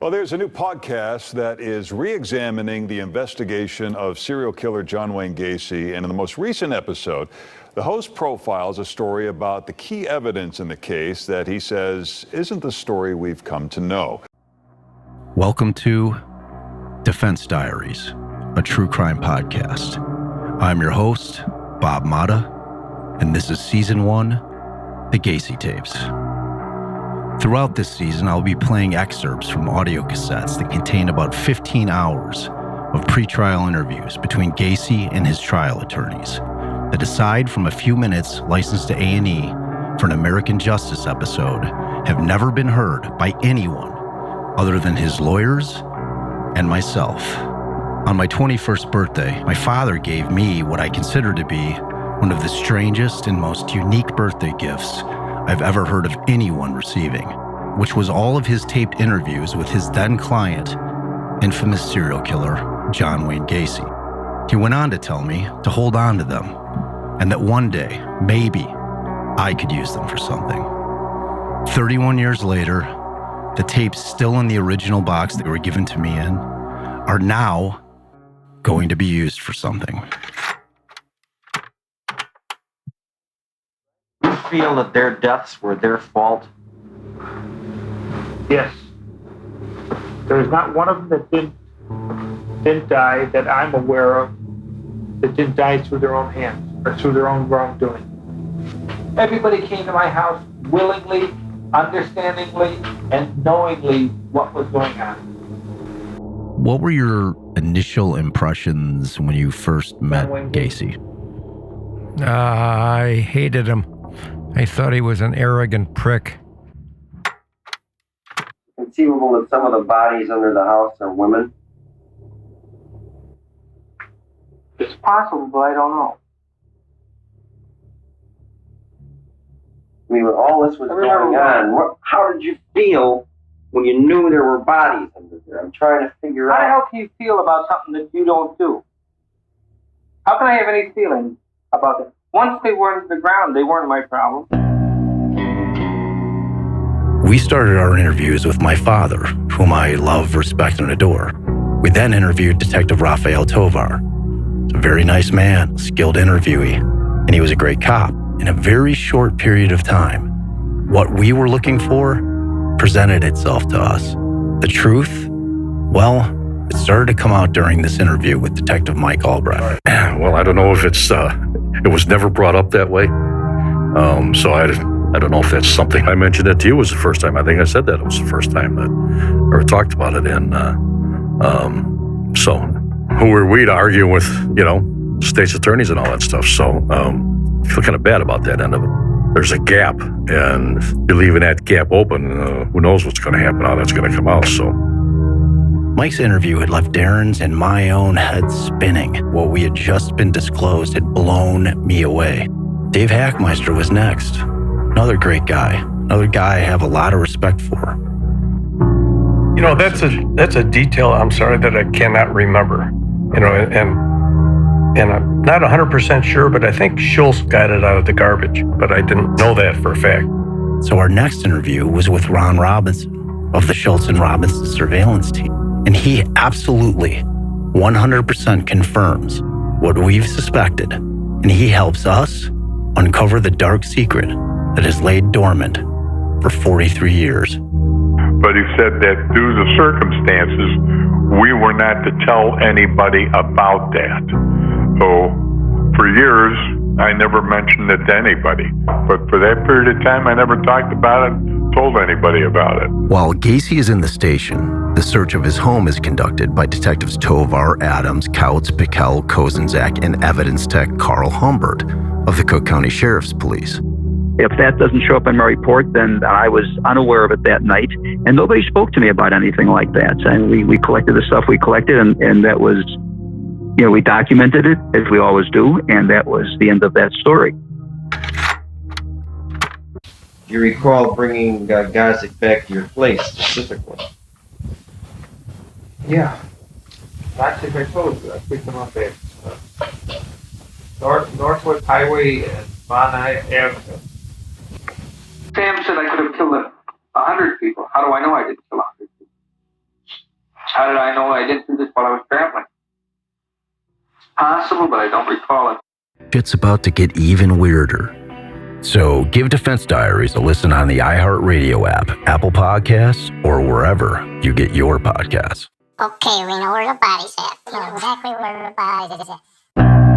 Well, there's a new podcast that is re-examining the investigation of serial killer John Wayne Gacy. And in the most recent episode, the host profiles a story about the key evidence in the case that he says isn't the story we've come to know. Welcome to Defense Diaries, a true crime podcast. I'm your host, Bob Mata, and this is Season 1, The Gacy Tapes. Throughout this season, I'll be playing excerpts from audio cassettes that contain about 15 hours of pre-trial interviews between Gacy and his trial attorneys that, aside from a few minutes licensed to A&E for an American Justice episode, have never been heard by anyone other than his lawyers and myself. On my 21st birthday, my father gave me what I consider to be one of the strangest and most unique birthday gifts I've ever heard of anyone receiving, which was all of his taped interviews with his then client, infamous serial killer John Wayne Gacy. He went on to tell me to hold on to them, and that one day, maybe, I could use them for something. 31 years later, the tapes still in the original box they were given to me in are now going to be used for something. You feel that their deaths were their fault? Yes. There's not one of them that didn't die that I'm aware of that didn't die through their own hands or through their own wrongdoing. Everybody came to my house willingly, understandingly, and knowingly what was going on. What were your initial impressions when you first met Gacy? I hated him. I thought he was an arrogant prick. Conceivable that some of the bodies under the house are women? It's possible, but I don't know. I mean, when all this was going on, how did you feel when you knew there were bodies under there? I'm trying to figure out. How the hell can you feel about something that you don't do? How can I have any feeling about it? Once they were into the ground, they weren't my problem. We started our interviews with my father, whom I love, respect, and adore. We then interviewed Detective Rafael Tovar. He's a very nice man, skilled interviewee, and he was a great cop. In a very short period of time, what we were looking for presented itself to us. The truth, well, it started to come out during this interview with Detective Mike Albrecht. Well, I don't know if it was never brought up that way. So I don't know if that's something I mentioned it to you was the first time. I think I said that it was the first time that I ever talked about it. And so who were we to argue with, state's attorneys and all that stuff? So I feel kind of bad about that end of it. There's a gap, and you're leaving that gap open. Who knows what's going to happen, how that's going to come out. So Mike's interview had left Darren's and my own head spinning. What we had just been disclosed had blown me away. Dave Hackmeister was next. Another great guy. Another guy I have a lot of respect for. That's a detail, I'm sorry, that I cannot remember. And I'm not 100% sure, but I think Schultz got it out of the garbage, but I didn't know that for a fact. So our next interview was with Ron Robinson of the Schultz and Robinson surveillance team. And he absolutely 100% confirms what we've suspected. And he helps us uncover the dark secret that has laid dormant for 43 years. But he said that due to circumstances, we were not to tell anybody about that. So for years, I never mentioned it to anybody. But for that period of time, I never talked about it, told anybody about it. While Gacy is in the station, the search of his home is conducted by Detectives Tovar, Adams, Kautz, Pickell, Kozenzak, and evidence tech Carl Humbert of the Cook County Sheriff's Police. If that doesn't show up in my report, then I was unaware of it that night, and nobody spoke to me about anything like that. And we collected the stuff we collected, and that was, we documented it, as we always do, and that was the end of that story. Do you recall bringing Gazik back to your place specifically? Yeah. I think I told you. I picked them up at Northwest Highway and Von Avenue. Sam said I could have killed 100 people. How do I know I didn't kill 100 people? How did I know I didn't do this while I was traveling? It's possible, but I don't recall it. Shit's about to get even weirder. So give Defense Diaries a listen on the iHeartRadio app, Apple Podcasts, or wherever you get your podcasts. Okay, we know where the body's at. We know exactly where the body is at.